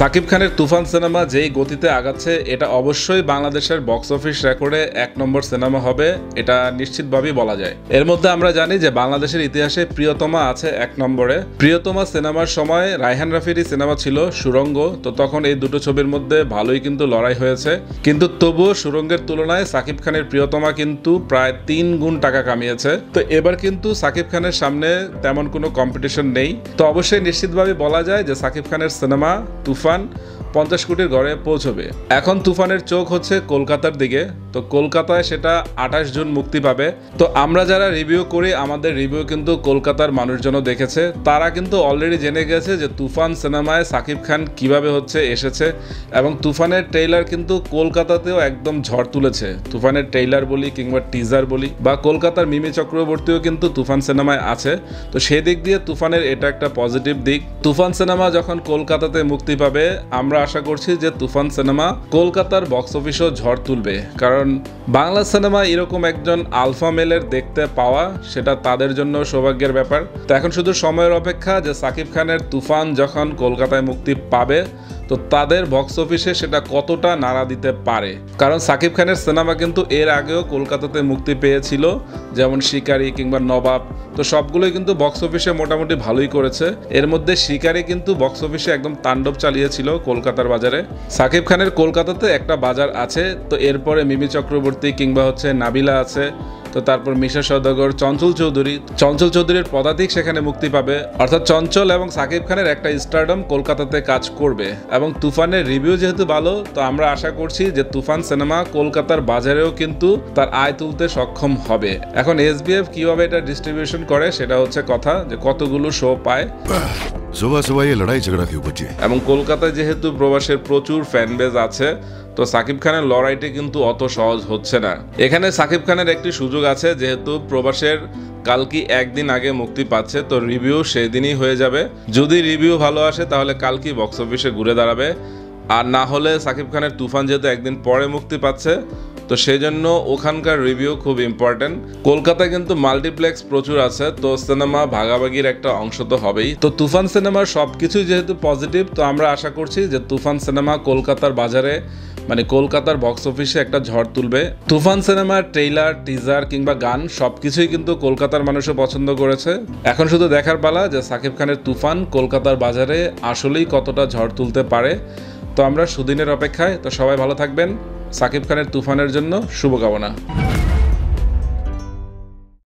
সাকিব খানের তুফান সিনেমা যেই গতিতে আগাচ্ছে এটা অবশ্যই বাংলাদেশের বক্স অফিস রেকর্ডে 1 নম্বর সিনেমা হবে, এটা নিশ্চিতভাবেই বলা যায়। এর মধ্যে আমরা জানি যে বাংলাদেশের ইতিহাসে প্রিয়তমা আছে 1 নম্বরে। প্রিয়তমা সিনেমার সময় রায়হান রাফির সিনেমা ছিল সুরঙ্গ, তো তখন এই দুটো ছবির মধ্যে ভালোই কিন্তু লড়াই হয়েছে, কিন্তু তবুও সুরঙ্গের তুলনায় সাকিব খানের প্রিয়তমা কিন্তু প্রায় 3 গুণ টাকা কামিয়েছে। তো এবার কিন্তু সাকিব খানের সামনে তেমন কোনো কম্পিটিশন নেই, তো অবশ্যই নিশ্চিতভাবে বলা যায় যে সাকিব খানের সিনেমা তুফান 50 কোটির ঘরে পৌঁছবে। এখন তুফানের চোখ হচ্ছে কলকাতার দিকে, তো কলকাতায় সেটা 28 জুন মুক্তি পাবে। তো আমরা যারা রিভিউ করি আমাদের রিভিউ কিন্তু কলকাতার মানুষজনও দেখেছে, তারা কিন্তু অলরেডি জেনে গেছে যে তুফান সিনেমায় সাকিব খান কিভাবে হচ্ছে এসেছে, এবং তুফানের ট্রেইলার কিন্তু কলকাতাতেও একদম ঝড় তুলেছে। তুফানের ট্রেইলার বলি কিংবা টিজার বলি বা কলকাতার মিমি চক্রবর্তীও কিন্তু তুফান সিনেমায় আছে, তো সেই দিক দিয়ে তুফানের এটা একটা পজিটিভ দিক। তুফান সিনেমা যখন কলকাতাতে মুক্তি পাবে আমরা আশা করছি যে তুফান সিনেমা কলকাতার বক্স অফিসও ঝড় তুলবে, কারণ বাংলা সিনেমা এরকম একজন আলফা মেলের দেখতে পাওয়া সেটা তাদের জন্য সৌভাগ্যের ব্যাপার। তো এখন শুধু সময়ের অপেক্ষা যে সাকিব খানের তুফান যখন কলকাতায় মুক্তি পাবে তো তাদের বক্স অফিসে সেটা কতটা নাড়া দিতে পারে, কারণ সাকিব খানের সিনেমা কিন্তু এর আগেও কলকাতাতে মুক্তি পেয়েছিল, যেমন শিকারি কিংবা নবাব, তো সবগুলোই কিন্তু বক্স অফিসে মোটামুটি ভালোই করেছে। এর মধ্যে শিকারি কিন্তু বক্স অফিসে একদম তাণ্ডব চালিয়েছিল কলকাতার বাজারে। সাকিব খানের কলকাতাতে একটা বাজার আছে, তো এরপরে মিমি চক্রবর্তী কিংবা হচ্ছে নাবিলা আছে, তো তারপর মিশা সওদাগর, চঞ্চল চৌধুরীর পদাতিক সেখানে মুক্তি পাবে। অর্থাৎ চঞ্চল এবং সাকিব খানের একটা স্টারডম কলকাতাতে কাজ করবে, এবং তুফানের রিভিউ যেহেতু ভালো, তো আমরা আশা করছি যে তুফান সিনেমা কলকাতার বাজারেও কিন্তু তার আয় তুলতে সক্ষম হবে। এখন এসবিএফ কিভাবে এটা ডিস্ট্রিবিউশন করে সেটা হচ্ছে কথা, যে কতগুলো শো পায়। এবং কলকাতায় যেহেতু প্রবাসের প্রচুর ফ্যান বেজ আছে, তো সাকিব খানের লড়াইটি কিন্তু অত সহজ হচ্ছে না। এখানে সাকিব খানের একটি সুযোগ আছে, যেহেতু প্রবাসের কালকি একদিন আগে মুক্তি পাচ্ছে, তো রিভিউ সেই দিনই হয়ে যাবে। যদি রিভিউ ভালো আসে তাহলে কালকি বক্স অফিসে ঘুরে দাঁড়াবে, আর না হলে সাকিব খানের তুফান যেহেতু একদিন পরে মুক্তি পাচ্ছে, তো সেই জন্য ওখানকার রিভিউ খুব ইম্পর্টেন্ট। কলকাতায় কিন্তু মাল্টিপ্লেক্স প্রচুর আছে, তো সিনেমা ভাগাভাগির একটা অংশ তো হবেই। তো তুফান সিনেমার সবকিছুই যেহেতু পজিটিভ, তো আমরা আশা করছি যে তুফান সিনেমা কলকাতার বাজারে মানে কলকাতার বক্স অফিসে একটা ঝড় তুলবে। তুফান সিনেমার ট্রেইলার, টিজার কিংবা গান সবকিছুই কিন্তু কলকাতার মানুষও পছন্দ করেছে। এখন শুধু দেখার পালা যে সাকিব খানের তুফান কলকাতার বাজারে আসলেই কতটা ঝড় তুলতে পারে। তো আমরা সুদিনের অপেক্ষায়। তো সবাই ভালো থাকবেন। সাকিব খানের তুফানের জন্য শুভকামনা।